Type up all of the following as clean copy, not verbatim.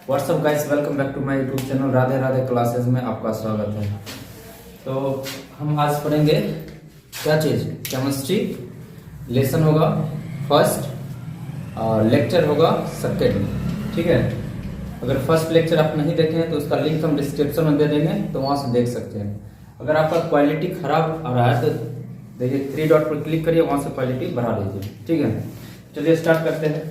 WhatsApp guys, welcome back to my YouTube channel Radhe Radhe classes में आपका स्वागत है। तो हम आज पढ़ेंगे क्या चीज़, केमिस्ट्री। लेसन होगा फर्स्ट और लेक्चर होगा सेकेंड, ठीक है। अगर फर्स्ट लेक्चर आप नहीं देखे हैं तो उसका लिंक हम डिस्क्रिप्शन में दे देंगे, तो वहाँ से देख सकते हैं। अगर आपका क्वालिटी खराब आ रहा है तो देखिए 3 डॉट पर क्लिक करिए, वहाँ से क्वालिटी बढ़ा लीजिए, ठीक है। चलिए स्टार्ट करते हैं।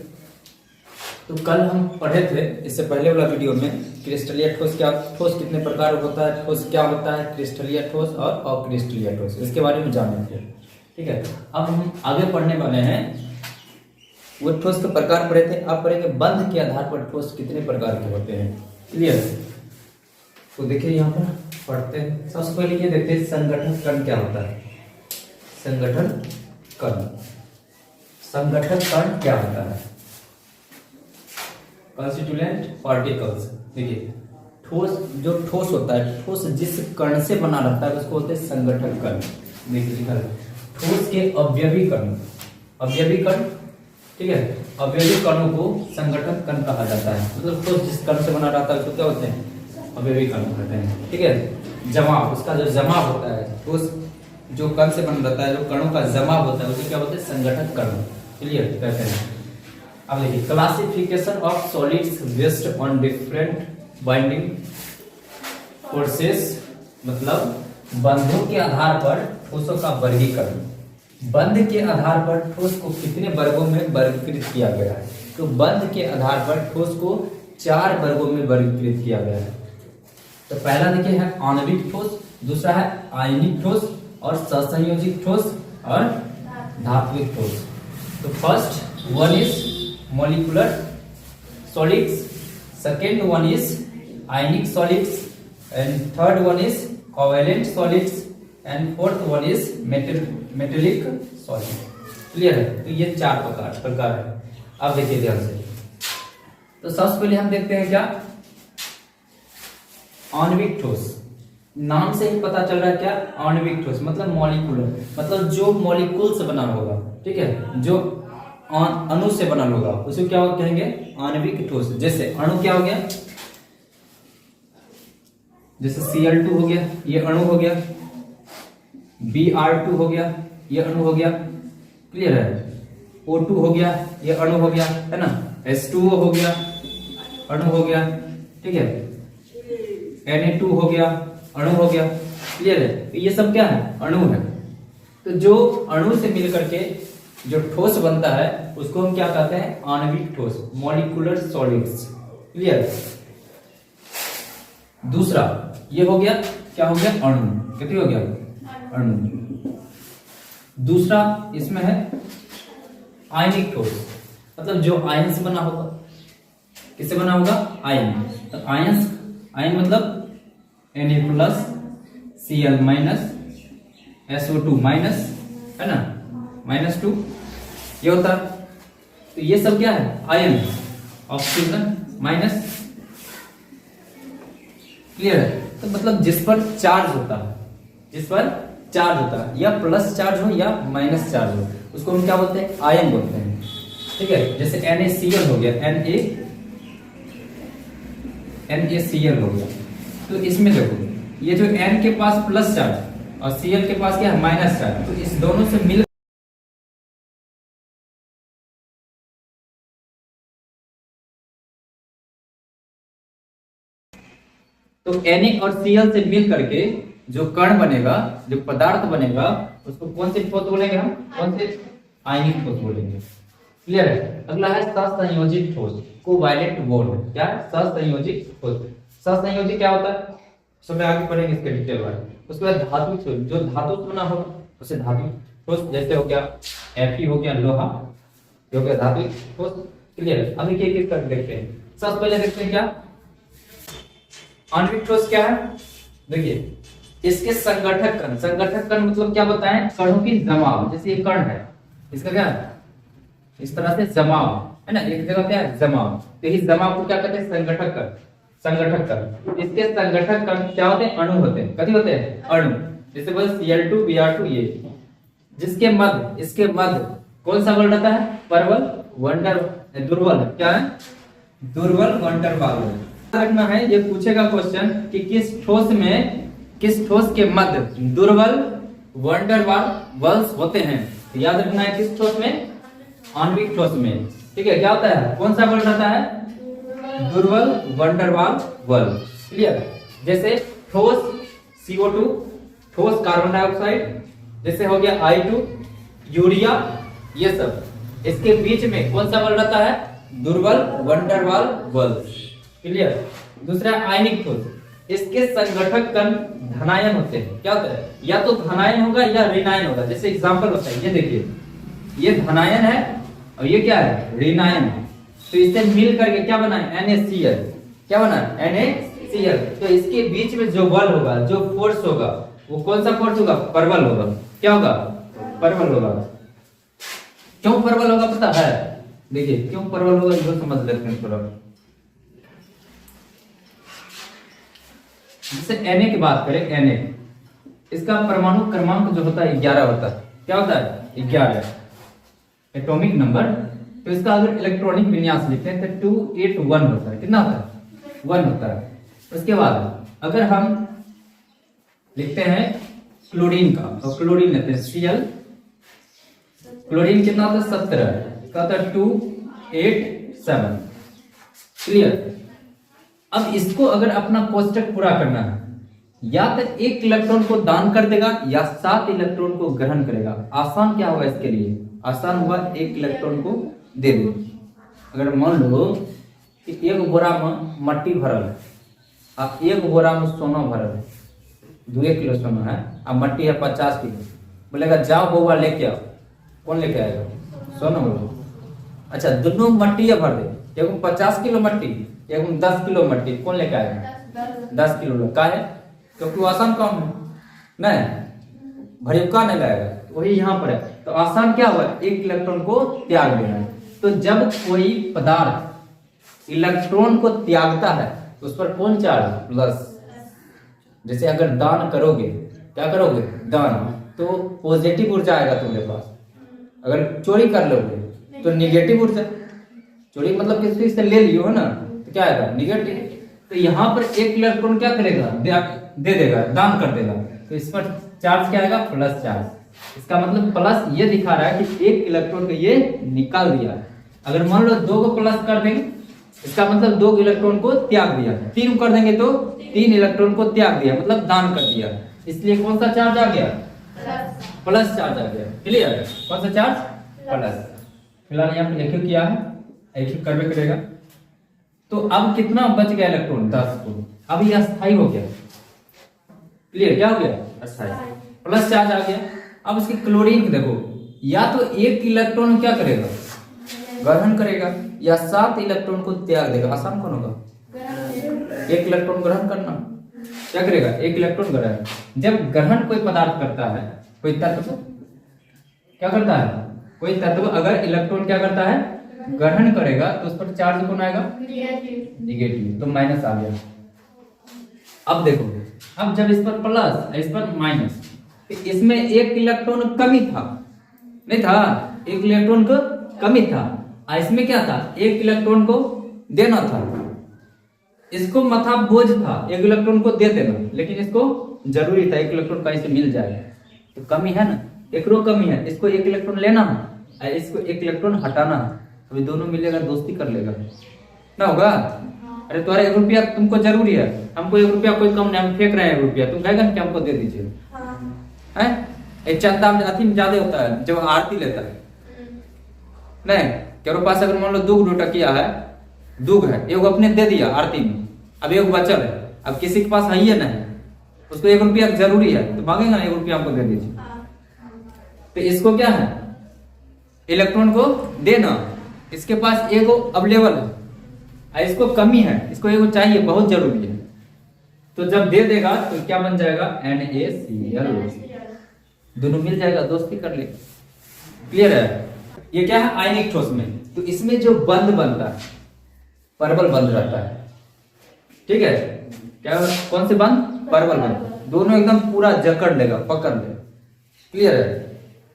तो कल हम पढ़े थे इससे पहले वाला वीडियो में क्रिस्टलीय ठोस क्या, ठोस कितने प्रकार होता है, ठोस क्या होता है, क्रिस्टलीय ठोस और अक्रिस्टलीय ठोस, इसके बारे में जाने थे, ठीक है। अब हम आगे पढ़ने वाले हैं, वो ठोस के प्रकार पढ़े थे, अब पढ़ेंगे बंध के आधार पर ठोस कितने प्रकार के होते हैं। क्लियर? तो देखिए यहाँ पर पढ़ते हैं। सबसे पहले ये देखते हैं संगठन कण क्या होता है। संगठन कण, संगठन कण क्या होता है? Constituent particles. देखिए ठोस, जो ठोस होता है, ठोस जिस कण से बना रहता है उसको होते हैं संगठन कण। देखिए लिखा है ठोस के अवयवी कण, अवयवी कण, ठीक है। अवयवी कणों को संगठन कण कहा जाता है। मतलब ठोस जिस कण से बना रहता है उसको क्या होते हैं? अवयवी कण कहते हैं, ठीक है। जमाव, उसका जो जमाव होता है, ठोस जो कण से बना रहता है, जो कणों का जमाव होता है उसे क्या बोलते हैं? संगठन कण। क्लियर कहते हैं। अब देखिए classification of solids based on different binding forces, मतलब बंधों के आधार पर ठोसों का वर्गीकरण। बंध के आधार पर ठोस को कितने वर्गों में वर्गीकृत किया गया है? तो बंध के आधार पर ठोस को 4 वर्गों में वर्गीकृत किया गया है। तो पहला देखिए है आणविक ठोस, दूसरा है आयनिक ठोस और सहसंयोजित ठोस और धात्विक ठोस। तो first one is molecular solids, second one is ionic solids, and third one is covalent solids, and fourth one is metallic solid। Clear है? तो ये 4 प्रकार है। अब देखिए ध्यान से। तो सबसे पहले हम देखते हैं क्या, आणविक ठोस। नाम से ही पता चल रहा है क्या, आणविक ठोस मतलब मॉलिक्यूलर, मतलब जो मॉलिक्यूल से बना होगा, ठीक है, जो अणु से बना होगा उसे क्या कहेंगे? आणविक ठोस। जैसे अणु क्या हो गया, जैसे Cl2 हो गया, ये अणु हो गया। Br2 हो गया, ये अणु हो गया। क्लियर है? O2 हो गया, ये अणु हो गया, है ना। H2O हो गया, अणु हो गया, ठीक है। Na2 हो गया, अणु हो गया। क्लियर है? तो ये सब क्या है? अणु है। तो जो अणु से मिलकर के जो ठोस बनता है उसको हम क्या कहते हैं? आणविक ठोस, मॉलिक्यूलर सॉलिड्स। क्लियर? दूसरा ये हो गया, क्या हो गया? अणु। कितनी हो गया? अणु। दूसरा इसमें है आयनिक ठोस, मतलब जो आयन से बना होगा। किससे बना होगा? आयन। तो आयन मतलब Na+Cl- SO2-, है ना, -2 ये होता है। तो ये सब क्या है? आयन। Oxygen minus. क्लियर है? तो मतलब जिस पर चार्ज होता है, जिस पर चार्ज होता है, या प्लस चार्ज हो या माइनस चार्ज हो, उसको हम क्या बोलते हैं? आयन बोलते हैं, ठीक है। जैसे NaCl हो गया, NaCl हो गया। तो इसमें देखो ये जो N के पास प्लस चार्ज और Cl के पास क्या है? Minus charge. तो इस दोनों से मिल तो Na और Cl से मिल करके जो कण बनेगा, जो पदार्थ बनेगा, उसको कौन से ठोस बोलेंगे हम? कौन से? आयनिक ठोस बोलेंगे। क्लियर है? अगला है सहसंयोजित ठोस, कोवैलेंट बॉन्ड। क्या है? सहसंयोजित ठोस। सहसंयोजी क्या होता है सब आगे पढ़ेंगे इसके डिटेल में। उसके बाद धातु ठोस, जो धातु से बना होगा उसे धातु ठोस। जैसे हो गया Fe हो गया लोहा, हो गया धातु ठोस। क्लियर है? अब देखिए एक करके देखते हैं। सबसे पहले देखते हैं क्या आणविक ठोस क्या है। देखिए इसके संगठक कण, संगठक कण मतलब क्या बताएं? कणों की जमाव। जैसे ये कण है, इसका क्या है? इस तरह से जमाव, है ना, एक जगह क्या है? जमाव। तो इस जमाव को क्या कहते हैं? संगठक कण। संगठक कण, इसके संगठक कण क्या होते हैं? अणु होते हैं। कथी होते हैं? अणु। जैसे बस Cl2 Br2 ये, जिसके मध्य, इसके मध्य कौन सा बल रहता है? परबल, वंडर दुर्बल क्या है? दुर्बल वन डर वाल रखना है। ये पूछेगा क्वेश्चन कि किस ठोस के मध्य दुर्बल वन डर वाल्स होते हैं। तो याद रखना है किस ठोस में, आणविक ठोस में। ठीक है, क्या होता है, कौन सा बल रहता है, दुर्बल वन डर वाल। क्लियर। जैसे ठोस CO2, ठोस कार्बन डाइऑक्साइड, जैसे हो गया I2, यूरिया, ये सब इसके बीच में कौन सा बल रहता है, दुर्बल वन डर वाल। क्लियर। दूसरा आयनिक ठोस, इसके संगठक कण धनायन होते हैं। क्या होता है, या तो धनायन होगा या ऋणायन होगा। जैसे एग्जांपल होता है, ये देखिए, ये धनायन है और ये क्या है, ऋणायन है। तो इससे मिल करके क्या बना है, NaCl। क्या बना है, NaCl। तो इसके बीच में जो बल होगा, जो फोर्स होगा, वो कौन सा फोर्स होगा, प्रबल होगा। क्या होगा, प्रबल होगा। क्यों प्रबल होगा पता है, देखिए क्यों प्रबल होगा ये समझ लेते हैं थोड़ा। जैसे Na की बात करें, Na इसका परमाणु क्रमांक जो होता है 11 होता है। क्या होता है, 11 एटॉमिक नंबर। तो इसका अगर इलेक्ट्रॉनिक विन्यास लिखते हैं तो 281 होता है। कितना होता है, 1 होता है। उसके बाद अगर हम लिखते हैं क्लोरीन का, तो क्लोरीन लेते हैं Cl। क्लोरीन कितना होता है, 17 का, होता है 287। क्लियर। अब इसको अगर अपना कोष्टक पूरा करना है, या तो एक इलेक्ट्रॉन को दान कर देगा या 7 इलेक्ट्रॉन को ग्रहण करेगा। आसान क्या होगा इसके लिए, आसान होगा एक इलेक्ट्रॉन को दे दे। अगर मान लो कि एक बोरा में मट्टी भरल है और एक बोरा में सोना भरल है, 2 किलो सोना है और मट्टी है 50 किलो। बोलेगा जाओ बउआ लेके आओ, कौन लेके आएगा, सोना बोलो। अच्छा, दोनों मट्टी भर दे, एक 50 किलो मट्टी, एक 10 किलो मट्टी, कौन लेके आएगा, 10 किलो। का है, क्योंकि वो आसान काम है, नहीं भरिका नहीं लाएगा। वही यहाँ पर है। तो आसान क्या हुआ, एक इलेक्ट्रॉन को त्याग देना है। तो जब कोई पदार्थ इलेक्ट्रॉन को त्यागता है तो उस पर कौन चार्ज, प्लस। जैसे अगर दान करोगे, क्या करोगे, दान, तो पॉजिटिव ऊर्जा आएगा तुम्हारे पास। अगर चोरी कर लोगे तो निगेटिव ऊर्जा। चोरी मतलब किसी से ले लियो है ना, तो क्या आएगा, निगेटिव। तो यहाँ पर एक इलेक्ट्रॉन क्या करेगा, दे देगा, दान कर देगा। तो इस पर चार्ज क्या आएगा, प्लस चार्ज। इसका मतलब प्लस ये दिखा रहा है कि एक इलेक्ट्रॉन को ये निकाल दिया। अगर मान लो 2 को प्लस कर देंगे, इसका मतलब 2 इलेक्ट्रॉन को त्याग दिया। 3 कर देंगे तो 3 इलेक्ट्रॉन को त्याग दिया, मतलब दान कर दिया। इसलिए कौन सा चार्ज आ गया, प्लस चार्ज आ गया। क्लियर। कौन सा चार्ज, प्लस। फिलहाल यहाँ पे लिखिए क्या है, एक करवे करेगा। तो अब कितना बच गया इलेक्ट्रॉन, 10 को। अब ये अस्थायी हो गया। क्लियर, क्या हो गया, अस्थायी, प्लस चार्ज आ गया। अब इसकी क्लोरीन देखो, या तो एक इलेक्ट्रॉन क्या करेगा, ग्रहण करेगा, या 7 इलेक्ट्रॉन को त्याग देगा। आसान कौन होगा, एक इलेक्ट्रॉन ग्रहण करना। क्या करेगा, एक इलेक्ट्रॉन ग्रहण। जब ग्रहण कोई पदार्थ करता है, कोई तत्व क्या करता है, कोई तत्व अगर इलेक्ट्रॉन क्या करता है, ग्रहण करेगा, तो उस पर चार्ज कौन आएगा, निगेटिव। तो माइनस आ गया। अब देखो, अब जब इस पर प्लस, इस पर माइनस, तो इसमें एक इलेक्ट्रॉन कमी था, नहीं था, एक इलेक्ट्रॉन को कमी था। इसमें क्या था, एक इलेक्ट्रॉन को देना था। इसको मथा बोझ था एक इलेक्ट्रॉन को दे देना, लेकिन इसको जरूरी था एक इलेक्ट्रॉन कहीं से मिल जाए। तो कमी है ना, एक रो कमी है, इसको एक इलेक्ट्रॉन लेना है, इसको एक इलेक्ट्रॉन हटाना है। अभी दोनों मिलेगा, दोस्ती कर लेगा ना, होगा। अरे तुम्हारा 1 रुपया तुमको जरूरी है, हमको 1 रुपया कोई कम नहीं, हम फेंक रहे हैं 1 रुपया, तुम कहेगा कि हमको दे दीजिए। एक चंदा में अति में ज्यादा होता है जब आरती लेता है, नहीं तेरे पास अगर मान लो 2 टकिया है, 2 है, एक अपने दे दिया आरती में, अब एक बचल है, अब किसी के पास है ही नहीं, उसको 1 रुपया जरूरी है, तो मांगेगा ना 1 रुपया हमको दे दीजिए। तो इसको क्या है, इलेक्ट्रॉन को देना, इसके पास एगो अवेलेबल है, इसको कमी है, इसको एगो चाहिए, बहुत जरूरी है। तो जब दे देगा तो क्या बन जाएगा, NaCl, दोनों मिल जाएगा, दोस्ती कर ले। क्लियर है। ये क्या है, आयनिक ठोस में। तो इसमें जो बंध बनता है, परबल बंध रहता है। ठीक है, क्या कौन से बंध, परबल बंध, दोनों एकदम पूरा जकड़ लेगा, पकड़ लेगा। क्लियर है,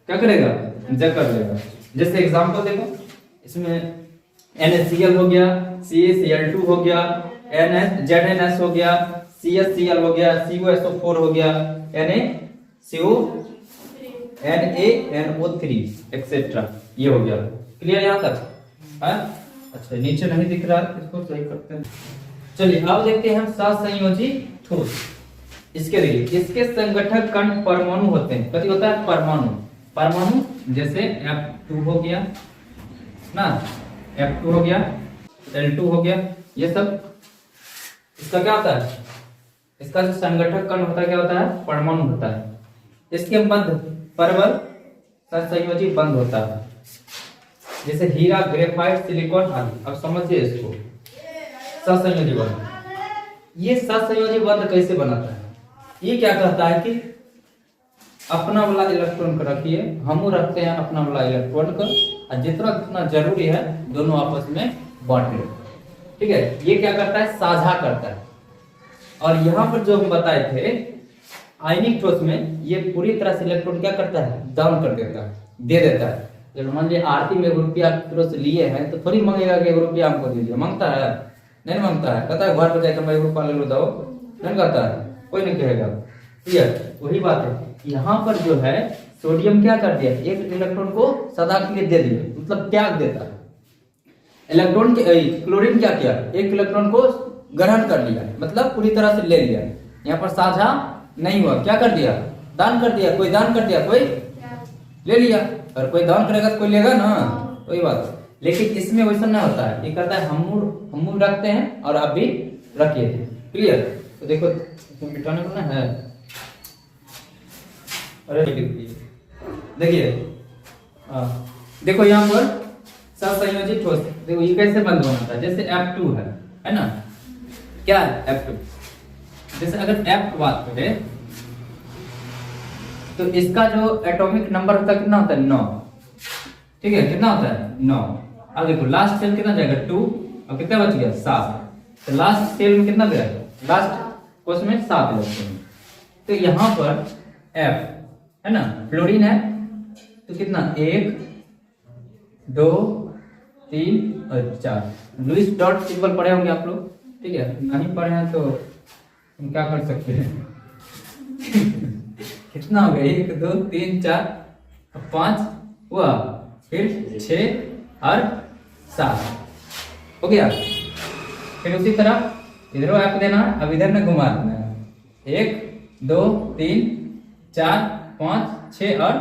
क्या करेगा, जकड़ लेगा। जैसे एग्जांपल देखो, इसमें NaCl हो गया, CaCl2 हो गया, ZnS हो गया, CsCl हो गया, CuSO4 हो गया, NaCO, NaNO3 एक्सेट्रा, ये हो गया। क्लियर यहाँ तक है? अच्छा नीचे नहीं दिख रहा, इसको सही करते हैं। चलिए अब देखते हैं हम सहसंयोजी ठोस। इसके देखिए, इसके संगठक कण परमाणु होते हैं। कथी होता है? परमाणु। परमाणु जैसे F2 हो गया ना, F2 हो गया, L2 हो गया, ये सब इसका क्या होता है? इसका जो संगठक कण होता है क्या होता है? परमाणु होता है। इसके बंध परवल सहसंयोजी बंध होता है, जैसे हीरा, ग्रेफाइट, सिलिकॉन आदि। अब समझिए इसको, सहसंयोजी बंध। ये सहसंयोजी बंध कैसे बनाता है? ये क्या कहता है कि अपना वाला इलेक्ट्रॉन को रखिए, हम रखते हैं अपना वाला इलेक्ट्रॉन को, और जितना जितना जरूरी है दोनों आपस में बांट लो। ठीक है, ये क्या करता है? साझा करता है। और यहाँ पर जो हम बताए थे आयनिक ठोस में, ये पूरी तरह से इलेक्ट्रॉन क्या करता है? दान कर देता है, दे देता है। जब मान लीजिए आरती में 1 रुपया से लिए हैं तो थोड़ी मांगेगा कि 1 रुपया हमको दीजिए, मांगता है? नहीं मांगता है। कहता है घर पर जाकर 1 रुपया ले लो, दो, नहीं कहता है, कोई नहीं कहेगा। ठीक है, वही बात है। यहाँ पर जो है सोडियम क्या कर दिया? एक इलेक्ट्रॉन को सदा के लिए दे दिया, मतलब त्याग देता है। इलेक्ट्रॉन के क्लोरीन क्या किया? एक इलेक्ट्रॉन को ग्रहण कर लिया, मतलब पूरी तरह से ले लिया। यहाँ पर साझा नहीं हुआ, क्या कर दिया? दान कर दिया। कोई दान कर दिया, कोई ले लिया। और कोई दान करेगा तो कोई लेगा ना, वही बात। लेकिन इसमें वैसा नहीं होता है। ये कहता है हम रखते हैं और आप भी रखिए। क्लियर? तो देखो मिटाने को ना है, अरे देखिए, देखो यहाँ पर सहसंयोजी ठोस, देखो ये कैसे बंद होना था। जैसे F2 है ना, क्या है F2? जैसे अगर F की बात करें तो इसका जो एटॉमिक नंबर होता है कितना होता है? 9। ठीक है, कितना होता है? 9। अब देखो लास्ट सेल कितना जाएगा? 2, और कितना बच गया? 7। तो लास्ट सेल में कितना गया? लास्ट कोष में 7 इलेक्ट्रॉन। तो यहाँ पर F है ना, फ्लोरीन है, तो कितना? 1, 2, 3 और 4। लुईस डॉट सिंबल पढ़े होंगे आप लोग। ठीक है, नहीं पढ़े हैं तो हम क्या कर सकते हैं? कितना हो गया? 1, 2, 3, 4, 5 हुआ, फिर 6 और 7 हो गया। फिर उसी तरह इधर F देना है, अब इधर में घुमा देना है। 1, 2, 3, 4, 5, 6 और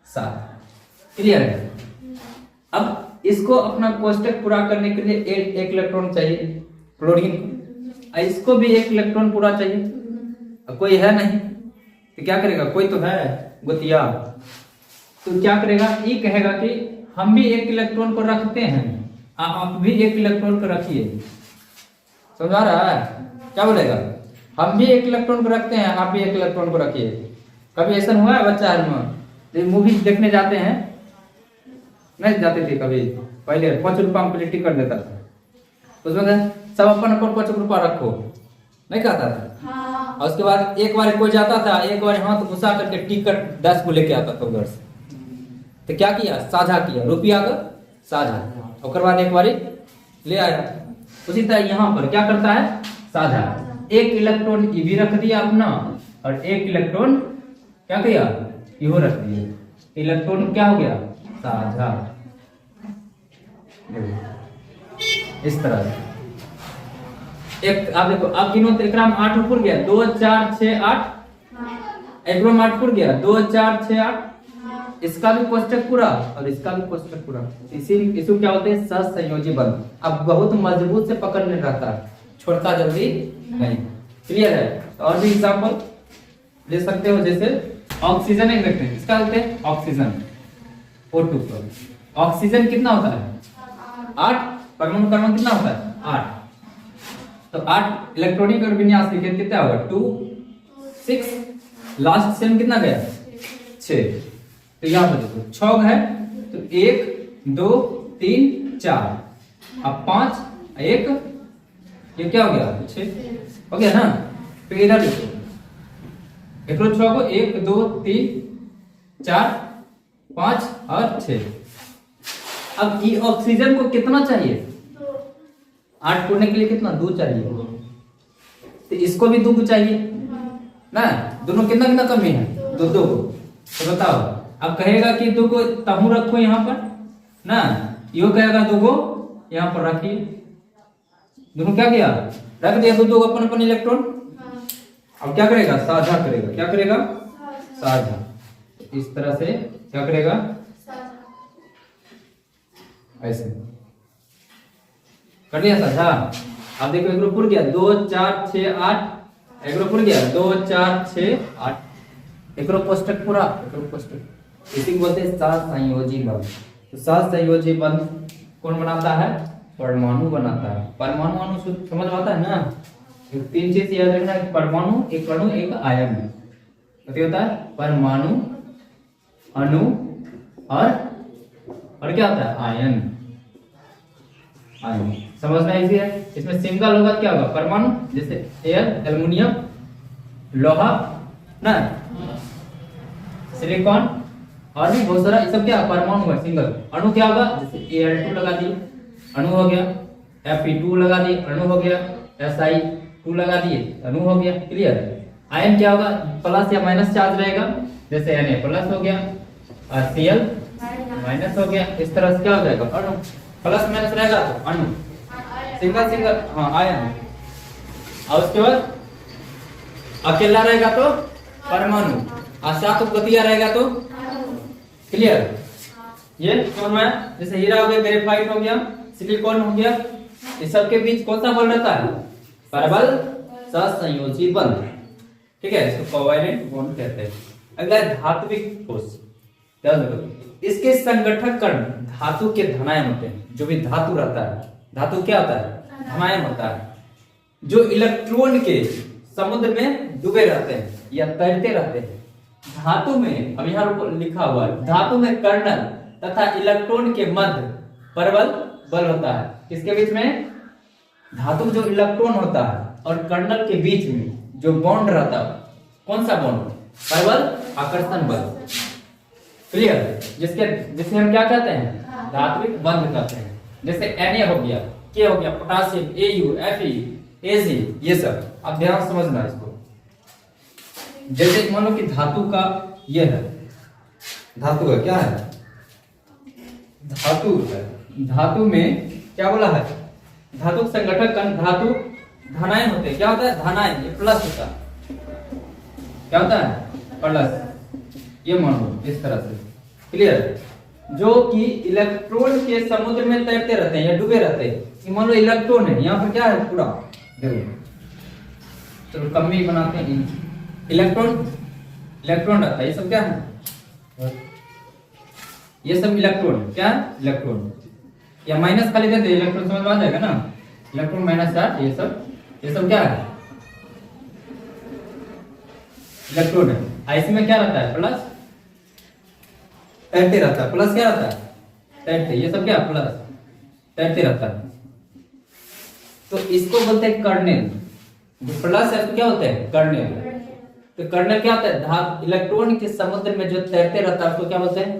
7। क्लियर है? अब इसको अपना कोष्टक पूरा करने के लिए एक इलेक्ट्रॉन चाहिए क्लोरीन को, इसको भी 1 इलेक्ट्रॉन पूरा चाहिए। अब कोई है नहीं तो क्या करेगा? कोई तो है गुतिया, तो क्या करेगा? ये कहेगा कि हम भी 1 इलेक्ट्रॉन को रखते हैं, आप भी 1 इलेक्ट्रॉन को रखिए। समझा रहा है? क्या बोलेगा? हम भी 1 इलेक्ट्रॉन को रखते हैं, आप भी 1 इलेक्ट्रॉन को रखिए। कभी ऐसा हुआ है बच्चा में मूवी देखने जाते हैं? नहीं जाते थे कभी, पहले 5 रुपया में टिकट कर देता था, उसमें सब अपन 5 रुपया रखो, नहीं कहता था। हाँ। और उसके बाद एक बार कोई जाता था, एक बार हाथ घुसा करके टिकट 10 को लेके आता था उधर से। तो क्या किया? साझा किया, रुपया का साझा। और बाद एक बारी ले आया। उसी तरह यहाँ पर क्या करता है? साझा। 1 इलेक्ट्रॉन ये भी रख दिया अपना, और 1 इलेक्ट्रॉन क्या किया? यो रख दिया। इलेक्ट्रॉन क्या हो गया? साझा। इस तरह से एक आप देखो, अब गिनो तो एकरा में 8 ऊपर गया, 2, 4, 6, 8। एकरो में 8 ऊपर गया, 2, 4, 6, 8। इसका भी कोष्टक पूरा और इसका भी कोष्टक पूरा। इसको क्या होते हैं? सहसंयोजी बंध। अब बहुत मजबूत से पकड़ने रहता है, छोड़ता जल्दी नहीं। क्लियर है? और भी एग्जांपल ले सकते हो, जैसे ऑक्सीजन एक देखते हैं, इसका बोलते हैं ऑक्सीजन O2। ऑक्सीजन कितना होता है? 8। परमाणु क्रमांक कितना होता है? 8। तो 8 इलेक्ट्रॉनिक और विन्यास लिखे कितना होगा? 2, 6। लास्ट सेल कितना गया? 6। तो यहाँ पर देखो 6 है, तो 1, 2, 3, 4, अब 5, 1, ये क्या हो गया? 6 हो गया ना। तो इधर देखो, एक 6 को 1, 2, 3, 4, 5 और 6। अब ई ऑक्सीजन को कितना चाहिए? 8 तोड़ने के लिए कितना? 2 चाहिए। तो इसको भी 2 को चाहिए ना, दोनों कितना कितना कमी है? 2 को। तो बताओ, अब कहेगा कि 2 को तहु रखो यहाँ पर ना, यो कहेगा 2 को यहाँ पर रखिए। दोनों क्या किया? रख दिया 2 अपन अपन इलेक्ट्रॉन। अब क्या करेगा? साझा करेगा। क्या करेगा? साझा। इस तरह से क्या करेगा? ऐसे कर लिया साझा। अब देखो एक ग्रुप उड़ गया, 2 4 6 8। एक ग्रुप उड़ गया, 2 4 6 8। एक ग्रुप कोष्टक पूरा, एक ग्रुप कोष्टक। इसी को बोलते हैं सहसंयोजी बंध। तो सहसंयोजी बंध कौन बनाता है? परमाणु बनाता है। परमाणु अणु समझ में आता है ना? 3 चीज याद रखना है, परमाणु, एक अणु, एक आयन। तो क्या होता है? परमाणु, अणु और क्या होता है? आयन। आयन समझना इजी है। इसमें सिंगल होगा क्या होगा? परमाणु, जैसे एयर, एल्युमिनियम, लोहा ना, सिलिकॉन और भी बहुत सारा, ये सब क्या परमाणु है, सिंगल। अणु क्या होगा? जैसे Al2 लगा दिए, अणु हो गया। Fe2 लगा दिए, अणु हो गया। Si2 लगा दिए, अणु हो गया। क्लियर? आयन क्या होगा? प्लस या माइनस चार्ज रहेगा, जैसे Na प्लस हो गया और Cl माइनस हो गया। इस तरह से क्या हो जाएगा? अणु। प्लस माइनस रहेगा तो अणु, सिंगल सिंगल, हाँ आयन। और उसके बाद अकेला रहेगा तो परमाणु, और सात गतिया रहेगा तो क्लियर? ये समझ में? जैसे हीरा हो गया, ग्रेफाइट हो गया, सिलिकॉन हो गया, इस सब के बीच कौन सा बल रहता है? परबल सहसंयोजी बंध। ठीक है, इसको कोवैलेंट बॉन्ड कहते हैं। अगला है धात्विक ठोस। इसके संगठक कण धातु के धनायन होते हैं। जो भी धातु रहता है, धातु क्या होता है? धनायन होता है, जो इलेक्ट्रॉन के समुद्र में डूबे रहते हैं या तैरते रहते हैं। धातु में, अब यहाँ लिखा हुआ है, धातु में कर्नल तथा इलेक्ट्रॉन के मध्य परबल बल होता है। किसके बीच में? धातु जो इलेक्ट्रॉन होता है और कर्नल के बीच में जो बॉन्ड रहता है, कौन सा बॉन्ड? परबल आकर्षण बल। क्लियर? जिसे हम क्या कहते हैं? धात्विक बंध कहते हैं। जैसे Na हो गया, K हो गया, पोटासियम, Au, Fe, Ag, ये सब। अब ध्यान समझना इसको। जैसे मान लो कि धातु का ये है, धातु है, क्या है? धातु है। धातु में क्या बोला है? धातु संगठक कण धातु धनायन होते हैं। क्या होता है? धनायन, ये प्लस होता है। क्या होता है? प्लस। ये मान लो इस तरह से। क्लियर? जो कि इलेक्ट्रॉन के समुद्र में तैरते रहते हैं या डूबे रहते हैं। ये मान लो इलेक्ट्रॉन है, यहाँ पर क्या है? पूरा देखो, चलो कमी बनाते हैं। इलेक्ट्रॉन रहता है, ये सब क्या है? ये सब इलेक्ट्रॉन, क्या है? इलेक्ट्रॉन या माइनस खाली देते, इलेक्ट्रॉन समझ में आ जाएगा ना? इलेक्ट्रॉन माइनस चार्ज, ये सब क्या है? इलेक्ट्रॉन है। इसमें क्या रहता है? प्लस, तैरते रहता है। प्लस क्या रहता है? तैरते। ये सब क्या? प्लस, तैरते रहता है। तो इसको बोलते हैं कर्नेल। जो प्लस है तो क्या होता है? कर्नेल। तो कर्नेल क्या होता है? इलेक्ट्रॉन के समुद्र में जो तैरते रहता है उसको क्या बोलते हैं?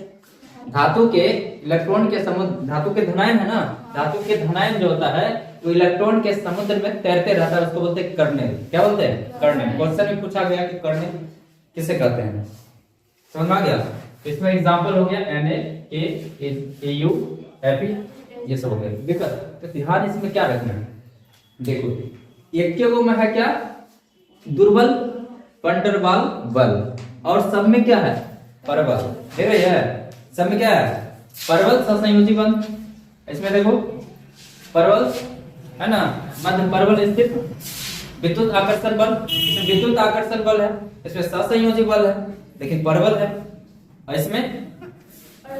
धातु के इलेक्ट्रॉन के समुद्र, धातु के धनायन है ना, धातु के धनायन जो होता है वो इलेक्ट्रॉन के समुद्र में तैरते रहता है, उसको बोलते हैं कर्नेल। क्या बोलते हैं? कर्नेल। क्वेश्चन में पूछा गया कि कर्नेल किसे कहते हैं? समझ में आ गया? इसमें एग्जांपल हो गया Na, K, Au, Fe, ये सब हो गया। देखो तो ध्यान इसमें क्या रखना है? देखो एक के वो में है क्या? दुर्बल पंटरवाल बल, और सब में क्या है? परबल। देख रहे हैं? सब में क्या है? परबल सहसंयोजी बंध। इसमें देखो परबल है ना, मध्य परबल स्थित विद्युत आकर्षण बल। इसमें विद्युत आकर्षण बल है, इसमें सहसंयोजी बल है, लेकिन परबल है। और इसमें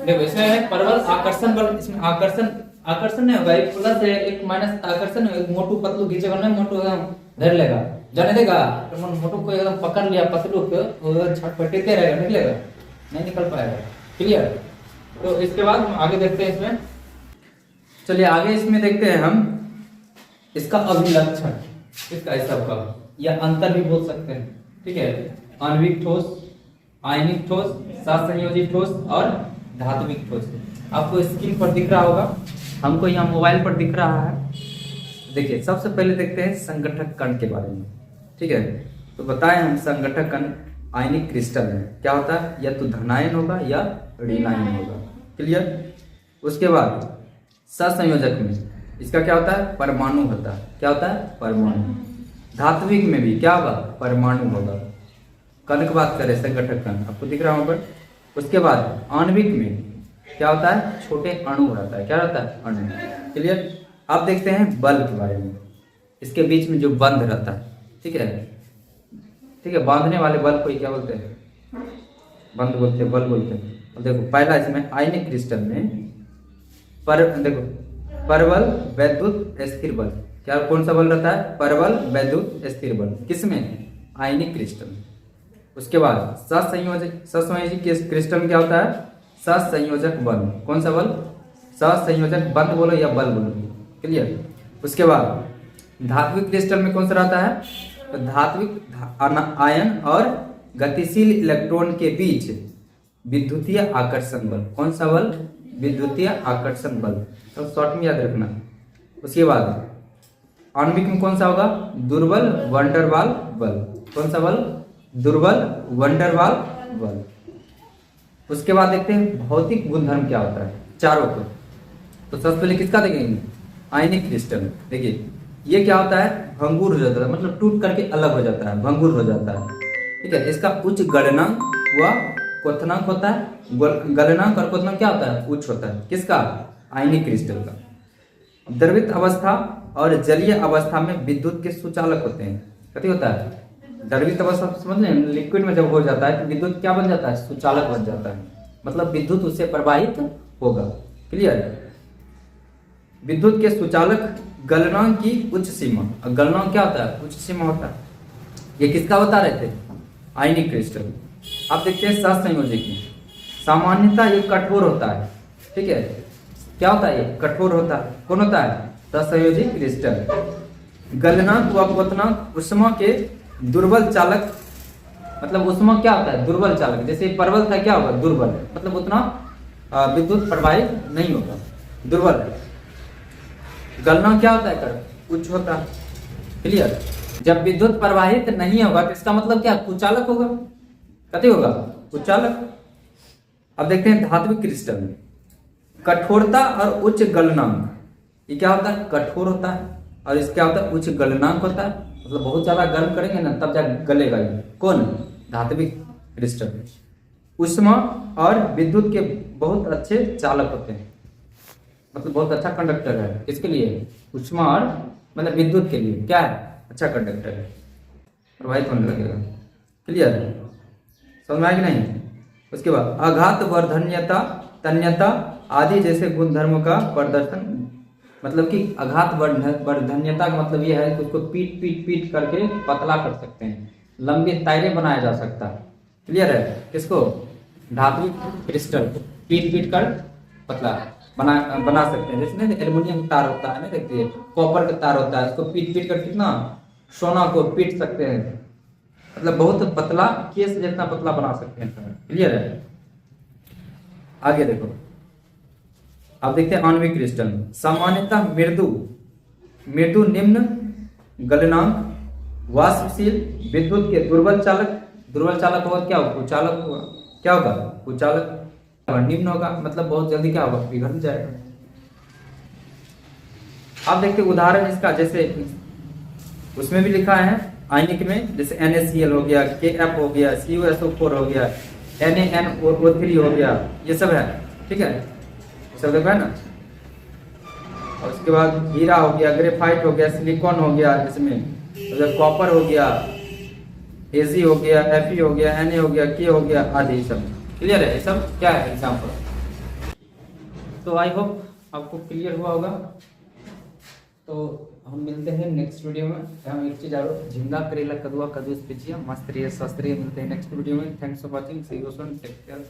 देखो, इसमें है परबल आकर्षण बल। इसमें आकर्षण नहीं होगा, एक प्लस है एक माइनस आकर्षण है। एक मोटू पतलू खींचेगा ना, मोटू एकदम धर लेगा, जाने देगा तो मोटू को एकदम पकड़ लिया, पतलू को छटपटाते रहेगा, निकलेगा नहीं, निकल पाएगा। क्लियर? तो इसके बाद हम आगे देखते हैं इसमें। चलिए आगे इसमें देखते हैं हम इसका अभिलक्षण, इसका इस सब का, या अंतर भी बोल सकते हैं। ठीक है? आणविक ठोस, आयनिक ठोस, सहसंयोजी ठोस और धात्विक ठोस। आपको स्क्रीन पर दिख रहा होगा, हमको यहाँ मोबाइल पर दिख रहा है। देखिए सबसे पहले देखते हैं संगठक कण के बारे में, ठीक है। तो बताएं हम संगठक कण आयनिक क्रिस्टल है, क्या होता है, या तो धनायन होगा या ऋणायन होगा, क्लियर। उसके बाद सहसंयोजक में इसका क्या होता है, परमाणु होता है, क्या होता है, परमाणु। धात्विक में भी क्या होगा, परमाणु होगा। कण की बात करें संगठक कण, आपको दिख रहा होगा। उसके बाद आणविक में क्या होता है, छोटे अणु रहता है, क्या रहता है, अणु, क्लियर। आप देखते हैं बल के बारे में, इसके बीच में जो बंध रहता है, ठीक है, ठीक है, बांधने वाले बल को क्या बोलते हैं, बंध बोलते हैं, बल बोलते हैं। अब देखो पहला इसमें आयनिक क्रिस्टल में देखो परबल वैद्युत स्थिर बल, क्या कौन सा बल रहता है, परबल वैद्युत स्थिर बल, किसमें, आयनिक क्रिस्टल। उसके बाद सहसंयोजक क्रिस्टल में क्या होता है, सहसंयोजक बल, कौन सा बल, सहसंयोजक बंध बोलो या बल बोलो, क्लियर। उसके बाद धात्विक क्रिस्टल में कौन सा रहता है, तो धात्विक आयन और गतिशील इलेक्ट्रॉन के बीच विद्युतीय आकर्षण बल, कौन सा बल, विद्युतीय आकर्षण बल, तो शॉर्ट में याद रखना। उसके बाद आणविक में कौन सा होगा, दुर्बल वंडरवाल बल, कौन सा बल, दुर्बल वंडरवाल बल। उसके बाद देखते हैं भौतिक गुणधर्म क्या होता है चारों को। तो सबसे पहले किसका देखेंगे, आयनिक क्रिस्टल। देखिए ये क्या होता है, भंगुर हो जाता है, मतलब टूट करके अलग हो जाता है, भंगुर हो जाता है, ठीक है। इसका उच्च गलनांक व क्वथनांक होता है। गलनांक और क्वथनांक क्या होता है, उच्च होता है, किसका, आयनिक क्रिस्टल का। द्रवित अवस्था और जलीय अवस्था में विद्युत के सुचालक होते हैं, कथी होता है, द्रवित अवस्था समझ लें, लिक्विड में जब हो जाता है तो विद्युत क्या बन जाता है, सुचालक बन जाता है, मतलब विद्युत उससे प्रवाहित होगा, क्लियर। विद्युत के सुचालक गलनांक की उच्च सीमा, और गलनांक क्या होता है, उच्च सीमा होता है। ये किसका बता रहे थे, आयनिक क्रिस्टल। आप देखते हैं सहसंयोजक, सामान्यतः ये कठोर होता है, ठीक है, क्या होता है, ये कठोर होता है, कौन होता है, सहसंयोजक क्रिस्टल। गलनांक व क्वथनांक ऊष्मा के दुर्बल चालक, मतलब ऊष्मा क्या होता है, दुर्बल चालक, जैसे परबल था क्या होगा, दुर्बल, मतलब उतना विद्युत प्रवाहित नहीं होगा, दुर्बल। गलनांक क्या होता है, उच्च होता है, क्लियर। जब विद्युत प्रवाहित नहीं होगा तो इसका मतलब क्या, कुचालक होगा, कथी होगा, कुचालक। अब देखते हैं धात्विक क्रिस्टल में कठोरता और उच्च गलनांक, ये क्या होता है, कठोर होता है, और इसका क्या होता है, उच्च गलनांक होता है, मतलब बहुत ज्यादा गर्म करेंगे ना तब जाकर गलेगा ये, कौन, धात्विक क्रिस्टल। ऊष्मा और विद्युत के बहुत अच्छे चालक होते हैं, मतलब बहुत अच्छा कंडक्टर है, किसके लिए, ऊष्मा और मतलब विद्युत के लिए क्या है, अच्छा कंडक्टर है, प्रवाहित होने लगेगा, क्लियर, समझ में आया कि नहीं। उसके बाद आघात वर्धन्यता, तन्यता आदि जैसे गुणधर्मों का प्रदर्शन, मतलब कि आघात वर्धन्यता का मतलब यह है कि उसको पीट पीट पीट करके पतला कर सकते हैं, लंबे तायरे बनाया जा सकता है, क्लियर है, किसको, धात्विक क्रिस्टल को पीट पीट कर पतला बना सकते हैं। जैसे एल्युमिनियम तार होता है ना, देखिए कॉपर का तार होता है, उसको पीट पीट कर कितना सोना को पीट सकते हैं, मतलब बहुत पतला, केस जितना पतला बना सकते हैं, क्लियर है। आगे देखो, अब देखते हैं आणविक क्रिस्टल में सामान्यतः मृदु निम्न गलनांक, वाष्पशील, विद्युत के दुर्बल चालक होगा, क्या होगा, कुचालक होगा, क्या होगा, कुचालक। निम्न होगा मतलब बहुत जल्दी क्या होगा, पिघल जाएगा। आप देखते उदाहरण इसका, जैसे उसमें भी लिखा है आयनिक में, जैसे NaCl हो गया, KF हो गया, CuSO4 हो गया, NaNO3 हो गया, ये सब है, ठीक है, सब देखा है ना। और उसके बाद हीरा हो गया, ग्रेफाइट हो गया, सिलिकॉन हो गया, इसमें कॉपर हो गया, Ag हो गया, Fe हो गया, Na हो गया, K हो गया आदि, सब क्लियर है, ये सब क्या है एग्जाम्पल। तो आई होप आपको क्लियर हुआ होगा। तो हम मिलते हैं नेक्स्ट वीडियो में। हम एक चीज और, झिंगा करेला कदुआ कद्दू स्पेचिया मस्त रहिए, स्वस्थ रहिए। मिलते हैं नेक्स्ट वीडियो में। Thanks for watching, see you soon, take care.